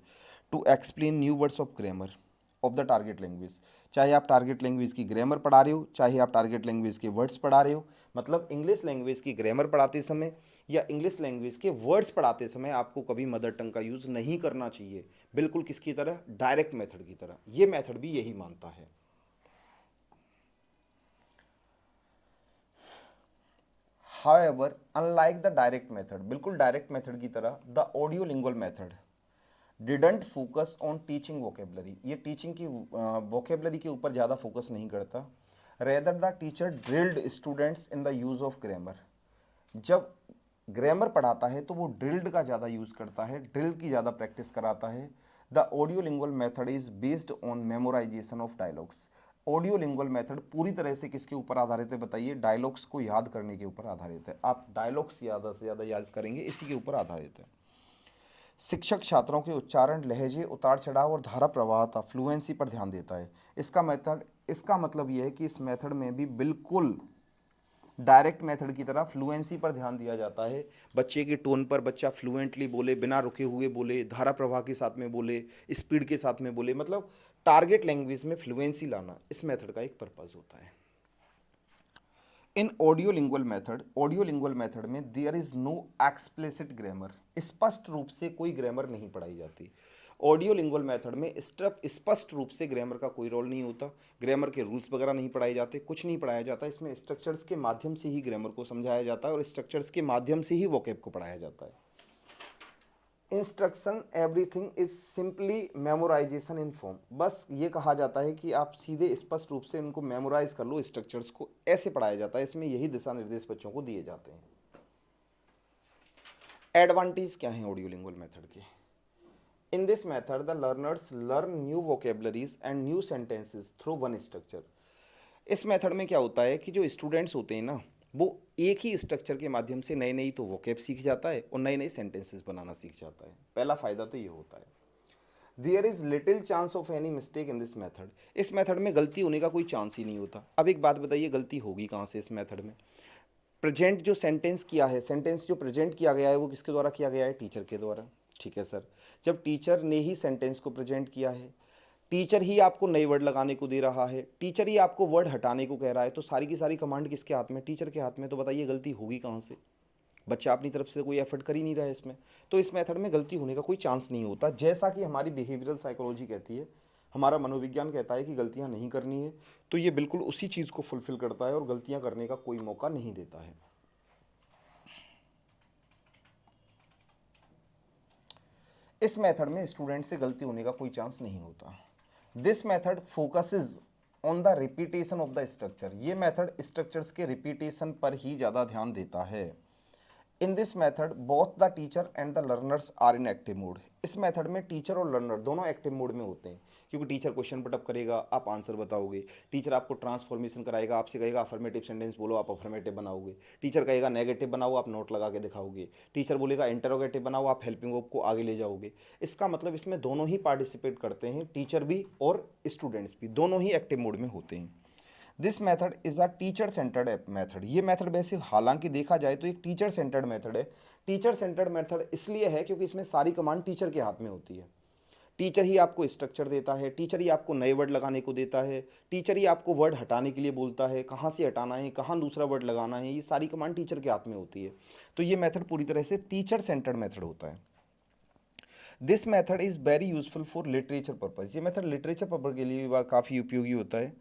To explain new words of grammar of the target language, चाहे आप टारगेट लैंग्वेज की ग्रामर पढ़ा रहे हो, चाहे आप टारगेट लैंग्वेज के वर्ड्स पढ़ा रहे हो। मतलब इंग्लिश लैंग्वेज की ग्रामर पढ़ाते समय या इंग्लिश लैंग्वेज के वर्ड्स पढ़ाते समय आपको कभी मदर टंग का यूज़ नहीं करना चाहिए, बिल्कुल किसकी तरह? डायरेक्ट मेथड की तरह। ये मेथड भी यही मानता है। However, unlike the direct method, बिल्कुल डायरेक्ट मेथड की तरह, the audio lingual method didn't focus on teaching vocabulary, ये टीचिंग की वोकेबलरी के ऊपर ज़्यादा फोकस नहीं करता। Rather the teacher drilled students in the use of grammar, जब ग्रामर पढ़ाता है तो वो ड्रिल्ड का ज़्यादा यूज़ करता है, ड्रिल की ज़्यादा प्रैक्टिस कराता है। The audio lingual method is based on memorisation of dialogues, audio lingual method पूरी तरह से किसके ऊपर आधारित है बताइए, डायलॉग्स को याद करने के ऊपर आधारित है। आप डायलॉग्स ज़्यादा से ज़्यादा याद करेंगे, इसी के ऊपर आधारित है। शिक्षक छात्रों के उच्चारण, लहजे, उतार चढ़ाव और धारा प्रवाहता, फ्लुएंसी पर ध्यान देता है। इसका मतलब यह है कि इस मेथड में भी बिल्कुल डायरेक्ट मेथड की तरह फ्लुएंसी पर ध्यान दिया जाता है। बच्चे के टोन पर बच्चा फ्लुएंटली बोले, बिना रुके हुए बोले, धारा प्रवाह के साथ में बोले, स्पीड के साथ में बोले, मतलब टारगेट लैंग्वेज में फ्लुएंसी लाना इस मेथड का एक पर्पज़ होता है। इन ऑडियो लिंगुअल मेथड में there is no explicit grammar, स्पष्ट रूप से कोई ग्रामर नहीं पढ़ाई जाती। ऑडियो लिंगुअल मेथड में स्पष्ट रूप से ग्रामर का कोई रोल नहीं होता, ग्रामर के रूल्स वगैरह नहीं पढ़ाए जाते, कुछ नहीं पढ़ाया जाता। इसमें स्ट्रक्चर्स के माध्यम से ही ग्रामर को समझाया जाता है और स्ट्रक्चर्स के माध्यम से ही वोकैब को पढ़ाया जाता है। Instruction everything is simply memorisation in form, बस ये कहा जाता है कि आप सीधे स्पष्ट रूप से इनको मेमोराइज कर लो, स्ट्रक्चर्स को ऐसे पढ़ाया जाता है। इसमें यही दिशा निर्देश बच्चों को दिए जाते हैं। एडवांटेज क्या है ऑडियो लिंगुअल मेथड के? इन this method the learners learn new vocabularies and new sentences through one structure. इस मेथड में क्या होता है कि जो स्टूडेंट्स होते हैं ना, वो एक ही स्ट्रक्चर के माध्यम से नई नई तो वोकेब सीख जाता है और नए नए सेंटेंसेस बनाना सीख जाता है। पहला फ़ायदा तो ये होता है। There is little chance of any mistake in this method, इस मेथड में गलती होने का कोई चांस ही नहीं होता। अब एक बात बताइए, गलती होगी कहाँ से इस मेथड में? प्रेजेंट जो सेंटेंस किया है, सेंटेंस जो प्रेजेंट किया गया है वो किसके द्वारा किया गया है? टीचर के द्वारा। ठीक है सर, जब टीचर ने ही सेंटेंस को प्रेजेंट किया है, टीचर ही आपको नए वर्ड लगाने को दे रहा है, टीचर ही आपको वर्ड हटाने को कह रहा है, तो सारी की सारी कमांड किसके हाथ में? टीचर के हाथ में। तो बताइए गलती होगी कहाँ से? बच्चा अपनी तरफ से कोई एफर्ट कर ही नहीं रहा है इसमें, तो इस मेथड में गलती होने का कोई चांस नहीं होता। जैसा कि हमारी बिहेवियरल साइकोलॉजी कहती है, हमारा मनोविज्ञान कहता है कि गलतियां नहीं करनी है, तो ये बिल्कुल उसी चीज़ को फुलफिल करता है और गलतियां करने का कोई मौका नहीं देता है। इस मेथड में स्टूडेंट से गलती होने का कोई चांस नहीं होता। This method focuses on the repetition of the structure, ये मेथड स्ट्रक्चर्स के रिपीटेशन पर ही ज़्यादा ध्यान देता है। In this method both the teacher and the learners are in active mode, इस मेथड में टीचर और लर्नर दोनों एक्टिव मोड में होते हैं, क्योंकि टीचर क्वेश्चन पुटअप करेगा, आप आंसर बताओगे, टीचर आपको ट्रांसफॉर्मेशन कराएगा, आपसे कहेगा अफर्मेटिव सेंटेंस बोलो, आप अफर्मेटिव बनाओगे, टीचर कहेगा नेगेटिव बनाओ, आप नोट लगा के दिखाओगे, टीचर बोलेगा इंटरोगेटिव बनाओ, आप हेल्पिंग वर्ब को आगे ले जाओगे। इसका मतलब इसमें दोनों ही पार्टिसिपेट करते हैं, टीचर भी और स्टूडेंट्स भी, दोनों ही एक्टिव मोड में होते हैं। This method is a teacher centred method, ये मेथड वैसे हालांकि देखा जाए तो एक टीचर सेंटर्ड मेथड है। टीचर सेंटर्ड मेथड इसलिए है क्योंकि इसमें सारी कमांड टीचर के हाथ में होती है। टीचर ही आपको स्ट्रक्चर देता है, टीचर ही आपको नए वर्ड लगाने को देता है, टीचर ही आपको वर्ड हटाने के लिए बोलता है, कहाँ से हटाना है, कहाँ दूसरा वर्ड लगाना है, ये सारी कमांड टीचर के हाथ में होती है। तो ये मेथड पूरी तरह से टीचर सेंटर्ड मेथड होता है। This method is very useful for literature purpose, ये मेथड लिटरेचर पर्पज़ के लिए काफ़ी उपयोगी होता है।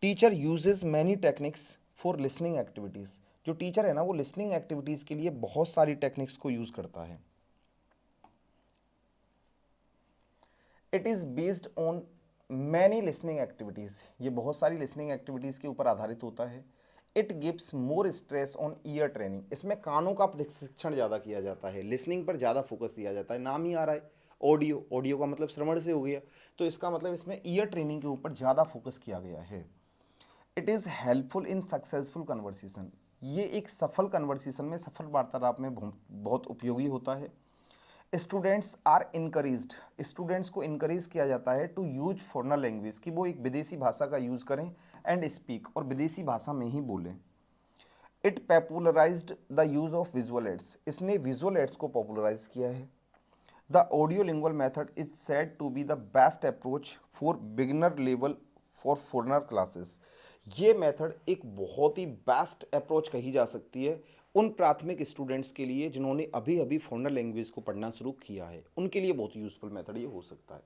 Teacher uses many techniques for listening activities, जो टीचर है ना वो लिसनिंग एक्टिविटीज़ के लिए बहुत सारी टेक्निक्स को यूज़ करता है। It is based on many listening activities, ये बहुत सारी लिसनिंग एक्टिविटीज़ के ऊपर आधारित होता है। It gives more stress on ear training, इसमें कानों का प्रशिक्षण ज़्यादा किया जाता है, लिसनिंग पर ज़्यादा फोकस दिया जाता है। नाम ही आ रहा है ऑडियो, ऑडियो का मतलब श्रवण से हो गया, तो इसका मतलब इसमें ईयर ट्रेनिंग के ऊपर ज़्यादा फोकस किया गया है। It is helpful in successful conversation, ये एक सफल कन्वर्सेशन में, सफल वार्तालाप में बहुत उपयोगी होता है। स्टूडेंट्स आर इनकरेज्ड, स्टूडेंट्स को इनकरेज किया जाता है टू यूज फॉरेनर लैंग्वेज, कि वो एक विदेशी भाषा का यूज़ करें एंड स्पीक, और विदेशी भाषा में ही बोलें। It popularised the use of visual aids, इसने विजुअल एड्स को पॉपुलराइज किया है। The audio lingual method is said to be the best approach for beginner level for foreigner classes, ये मेथड एक बहुत ही बेस्ट अप्रोच कही जा सकती है उन प्राथमिक स्टूडेंट्स के लिए जिन्होंने अभी अभी फॉरेनर लैंग्वेज को पढ़ना शुरू किया है, उनके लिए बहुत यूजफुल मेथड ये हो सकता है।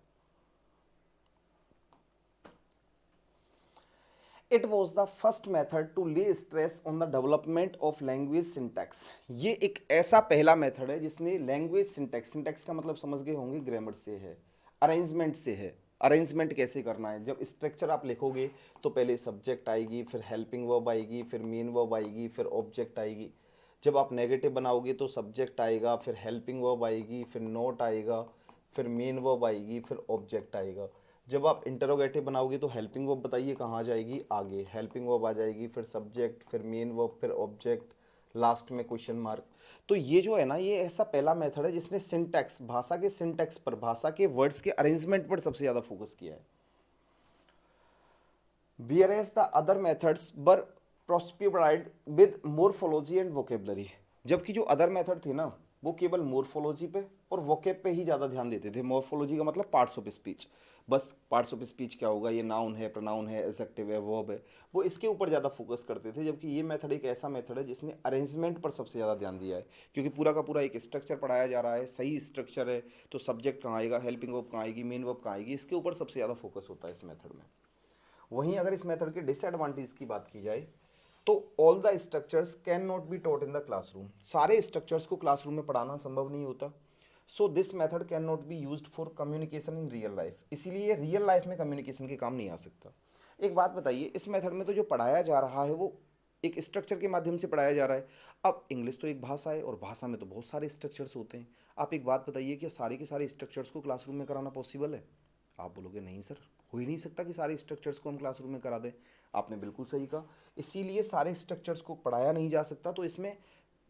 It was the first method to lay stress on the development of language syntax. ये एक ऐसा पहला मेथड है जिसने लैंग्वेज सिंटैक्स, सिंटैक्स का मतलब समझ गए होंगे ग्रामर से है, अरेंजमेंट से है। अरेंजमेंट कैसे करना है, जब स्ट्रक्चर आप लिखोगे तो पहले सब्जेक्ट आएगी, फिर हेल्पिंग वर्ब आएगी, फिर मेन वर्ब आएगी, फिर ऑब्जेक्ट आएगी। जब आप नेगेटिव बनाओगे तो सब्जेक्ट आएगा, फिर हेल्पिंग वर्ब आएगी, फिर नोट आएगा, फिर मेन वर्ब आएगी, फिर ऑब्जेक्ट आएगा। जब आप इंटरोगेटिव बनाओगे तो हेल्पिंग वर्ब बताइए कहाँ जाएगी, आगे हेल्पिंग वर्ब आ जाएगी, फिर सब्जेक्ट, फिर मेन वर्ब, फिर ऑब्जेक्ट, लास्ट में क्वेश्चन मार्क। तो ये जो है ना, ये ऐसा पहला मेथड है जिसने सिंटैक्स, भाषा के सिंटैक्स पर, भाषा के वर्ड्स के अरेंजमेंट पर सबसे ज़्यादा फोकस किया है। whereas the other methods were proscribed with morphology and vocabulary। जबकि जो अदर मेथड थे ना, वो केवल मोर्फोलॉजी पे और वोकेब पे ही ज़्यादा ध्यान देते थे। मोर्फोलॉजी का मतलब पार्ट्स ऑफ स्पीच, बस पार्ट्स ऑफ स्पीच क्या होगा, ये नाउन है, प्रोनाउन है, एडजेक्टिव है, वर्ब है, वो इसके ऊपर ज़्यादा फोकस करते थे। जबकि ये मेथड एक ऐसा मेथड है जिसने अरेंजमेंट पर सबसे ज़्यादा ध्यान दिया है, क्योंकि पूरा का पूरा एक स्ट्रक्चर पढ़ाया जा रहा है, सही स्ट्रक्चर है, तो सब्जेक्ट कहाँ आएगा, हेल्पिंग वर्ब कहाँ आएगी, मेन वर्ब कहाँ आएगी, इसके ऊपर सबसे ज़्यादा फोकस होता है इस मेथड में। वहीं अगर इस मेथड के डिसएडवांटेज की बात की जाए तो all the structures can not be taught in the classroom. सारे स्ट्रक्चर्स को क्लासरूम में पढ़ाना संभव नहीं होता। सो this method can not be used for communication in real life. इसीलिए रियल लाइफ में कम्युनिकेशन के काम नहीं आ सकता। एक बात बताइए, इस मेथड में तो जो पढ़ाया जा रहा है वो एक स्ट्रक्चर के माध्यम से पढ़ाया जा रहा है। अब इंग्लिश तो एक भाषा है और भाषा में तो बहुत सारे स्ट्रक्चर्स होते हैं। आप एक बात बताइए कि सारे के सारे स्ट्रक्चर्स को क्लासरूम में कराना पॉसिबल है? आप बोलोगे नहीं सर, हो ही नहीं सकता कि सारे स्ट्रक्चर्स को हम क्लासरूम में करा दें। आपने बिल्कुल सही कहा, इसीलिए सारे स्ट्रक्चर्स को पढ़ाया नहीं जा सकता। तो इसमें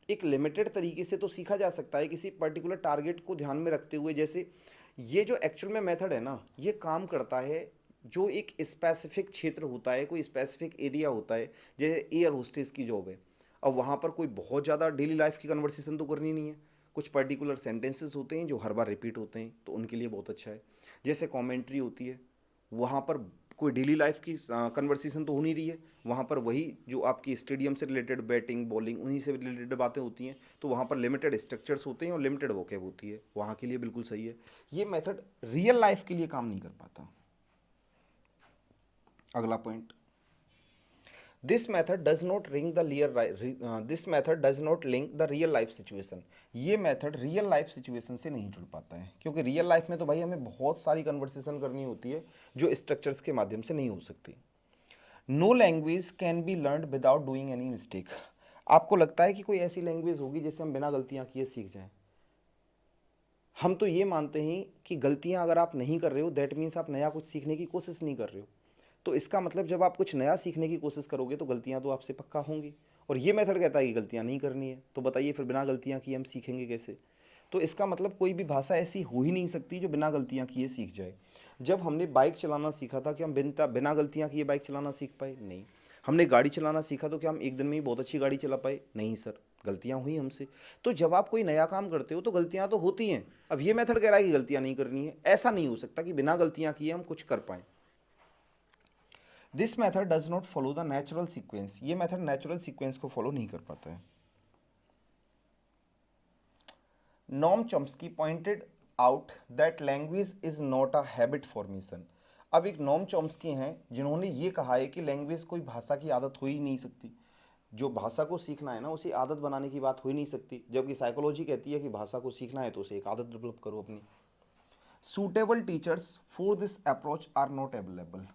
एक लिमिटेड तरीके से तो सीखा जा सकता है, किसी पर्टिकुलर टारगेट को ध्यान में रखते हुए। जैसे ये जो एक्चुअल में मेथड है ना, ये काम करता है जो एक स्पेसिफिक क्षेत्र होता है, कोई स्पेसिफिक एरिया होता है। जैसे एयर होस्टेस की जॉब है, अब वहाँ पर कोई बहुत ज़्यादा डेली लाइफ की कन्वर्सेशन तो करनी नहीं है, कुछ पर्टिकुलर सेंटेंसेस होते हैं जो हर बार रिपीट होते हैं, तो उनके लिए बहुत अच्छा है। जैसे कमेंट्री होती है, वहाँ पर कोई डेली लाइफ की कन्वर्सेशन तो हो नहीं रही है, वहाँ पर वही जो आपकी स्टेडियम से रिलेटेड बैटिंग बॉलिंग उन्हीं से रिलेटेड बातें होती हैं, तो वहाँ पर लिमिटेड स्ट्रक्चर्स होते हैं और लिमिटेड वोकैब होती है, वहाँ के लिए बिल्कुल सही है। ये मेथड रियल लाइफ के लिए काम नहीं कर पाता। अगला point, this method does not ring the this method does not link the real life situation. ये मेथड रियल लाइफ सिचुएशन से नहीं जुड़ पाता है, क्योंकि रियल लाइफ में तो भाई हमें बहुत सारी कन्वर्सेशन करनी होती है जो स्ट्रक्चर्स के माध्यम से नहीं हो सकती। No language can be learn without doing any mistake. आपको लगता है कि कोई ऐसी लैंग्वेज होगी जिसे हम बिना गलतियां किए सीख जाएं? हम तो ये मानते हैं कि गलतियां अगर आप नहीं कर रहे हो, दैट मीन्स आप नया कुछ सीखने की कोशिश नहीं कर रहे हो। तो इसका मतलब जब आप कुछ नया सीखने की कोशिश करोगे तो गलतियां तो आपसे पक्का होंगी। और ये मेथड कहता है कि गलतियां नहीं करनी है, तो बताइए फिर बिना गलतियां किए हम सीखेंगे कैसे? तो इसका मतलब कोई भी भाषा ऐसी हो ही नहीं सकती जो बिना गलतियां किए सीख जाए। जब हमने बाइक चलाना सीखा था कि हम बिना बिना गलतियां किए बाइक चलाना सीख पाए? नहीं। हमने गाड़ी चलाना सीखा तो क्या हम एक दिन में ही बहुत अच्छी गाड़ी चला पाए? नहीं सर, गलतियां हुई हमसे। तो जब आप कोई नया काम करते हो तो गलतियां तो होती हैं। अब ये मेथड कह रहा है कि गलतियां नहीं करनी है, ऐसा नहीं हो सकता कि बिना गलतियां किए हम कुछ कर पाएँ। This method does not follow the natural sequence. ये मेथड नेचुरल सीक्वेंस को फॉलो नहीं कर पाता है। Noam Chomsky pointed out that language is not a habit formation. अब एक नॉम चॉम्स्की हैं जिन्होंने ये कहा है कि लैंग्वेज कोई भाषा की आदत हो ही नहीं सकती। जो भाषा को सीखना है ना, उसे आदत बनाने की बात हो ही नहीं सकती। जबकि साइकोलॉजी कहती है कि भाषा को सीखना है तो उसे एक आदत डेवलप करो अपनी। Suitable teachers for this approach are not available.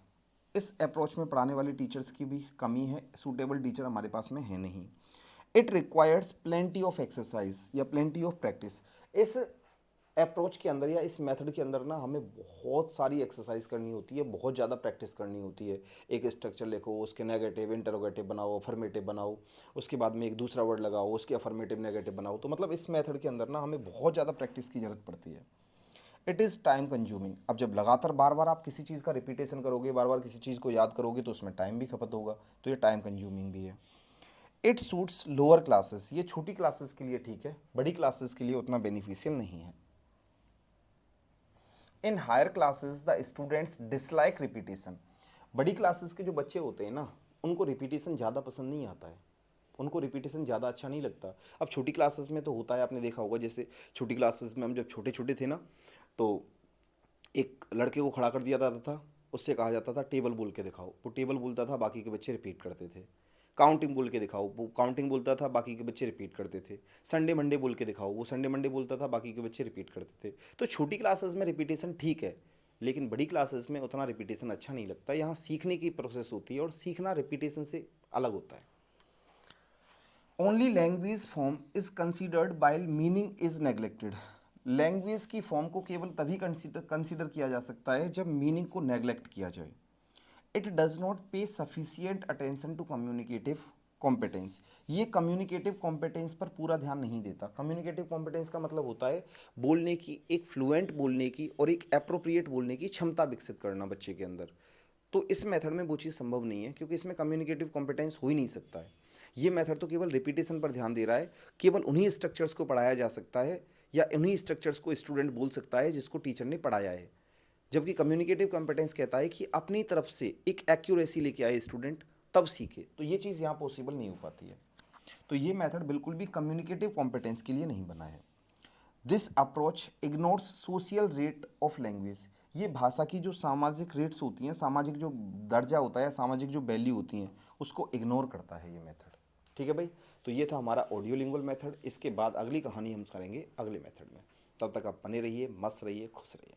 इस अप्रोच में पढ़ाने वाले टीचर्स की भी कमी है, सूटेबल टीचर हमारे पास में है नहीं। It requires plenty of exercise या प्लेंटी ऑफ प्रैक्टिस। इस अप्रोच के अंदर या इस मेथड के अंदर ना हमें बहुत सारी एक्सरसाइज करनी होती है, बहुत ज़्यादा प्रैक्टिस करनी होती है। एक स्ट्रक्चर लिखो, उसके नेगेटिव इंटरोगेटिव बनाओ, अफर्मेटिव बनाओ, उसके बाद में एक दूसरा वर्ड लगाओ, उसके अफर्मेटिव नेगेटिव बनाओ। तो मतलब इस मेथड के अंदर ना हमें बहुत ज़्यादा प्रैक्टिस की ज़रूरत पड़ती है। It is time consuming. अब जब लगातार बार बार आप किसी चीज़ का रिपीटेशन करोगे, बार बार किसी चीज़ को याद करोगे, तो उसमें टाइम भी खपत होगा, तो ये टाइम कंज्यूमिंग भी है। It suits lower classes. ये छोटी क्लासेस के लिए ठीक है, बड़ी क्लासेस के लिए उतना बेनिफिशियल नहीं है। In higher classes the students dislike repetition. बड़ी क्लासेस के जो बच्चे होते हैं ना, उनको रिपीटेशन ज़्यादा पसंद नहीं आता है, उनको रिपीटेशन ज़्यादा अच्छा नहीं लगता। अब छोटी क्लासेस में तो होता है, आपने देखा होगा, जैसे छोटी क्लासेस में हम जब छोटे छोटे थे ना, तो एक लड़के को खड़ा कर दिया जाता था उससे कहा जाता था टेबल बोल के दिखाओ, वो टेबल बोलता था, बाकी के बच्चे रिपीट करते थे। काउंटिंग बोल के दिखाओ, वो काउंटिंग बोलता था, बाकी के बच्चे रिपीट करते थे। संडे मंडे बोल के दिखाओ, वो संडे मंडे बोलता था, बाकी के बच्चे रिपीट करते थे। तो छोटी क्लासेस में रिपीटेशन ठीक है, लेकिन बड़ी क्लासेस में उतना रिपीटेशन अच्छा नहीं लगता। यहाँ सीखने की प्रोसेस होती है और सीखना रिपीटेशन से अलग होता है। Only language form is considered while meaning is neglected. Language की फॉर्म को केवल तभी कंसिडर किया जा सकता है जब मीनिंग को नेग्लेक्ट किया जाए। It does not pay sufficient attention to communicative competence. ये कम्युनिकेटिव कॉम्पिटेंस पर पूरा ध्यान नहीं देता। कम्युनिकेटिव कॉम्पिटेंस का मतलब होता है बोलने की, एक फ्लुएंट बोलने की और एक अप्रोप्रिएट बोलने की क्षमता विकसित करना बच्चे के अंदर। तो इस मेथड में वो चीज़ संभव नहीं है, क्योंकि इसमें कम्युनिकेटिव कॉम्पिटेंस हो ही नहीं सकता है। ये मेथड तो केवल रिपीटेशन पर ध्यान दे रहा है। केवल उन्हीं स्ट्रक्चर्स को पढ़ाया जा सकता है या उन्हीं स्ट्रक्चर्स को स्टूडेंट बोल सकता है जिसको टीचर ने पढ़ाया है। जबकि कम्युनिकेटिव कॉम्पिटेंस कहता है कि अपनी तरफ से एक एक्यूरेसी लेके आए स्टूडेंट, तब सीखे। तो ये चीज़ यहाँ पॉसिबल नहीं हो पाती है। तो ये मेथड बिल्कुल भी कम्युनिकेटिव कॉम्पिटेंस के लिए नहीं बना है। This approach ignores social rate of language. ये भाषा की जो सामाजिक रेट्स होती हैं, सामाजिक जो दर्जा होता है, सामाजिक जो वैल्यू होती हैं, उसको इग्नोर करता है ये मेथड। ठीक है भाई, तो ये था हमारा ऑडियो लिंगुअल मेथड। इसके बाद अगली कहानी हम करेंगे अगले मेथड में। तब तक आप बने रहिए, मस्त रहिए, खुश रहिए।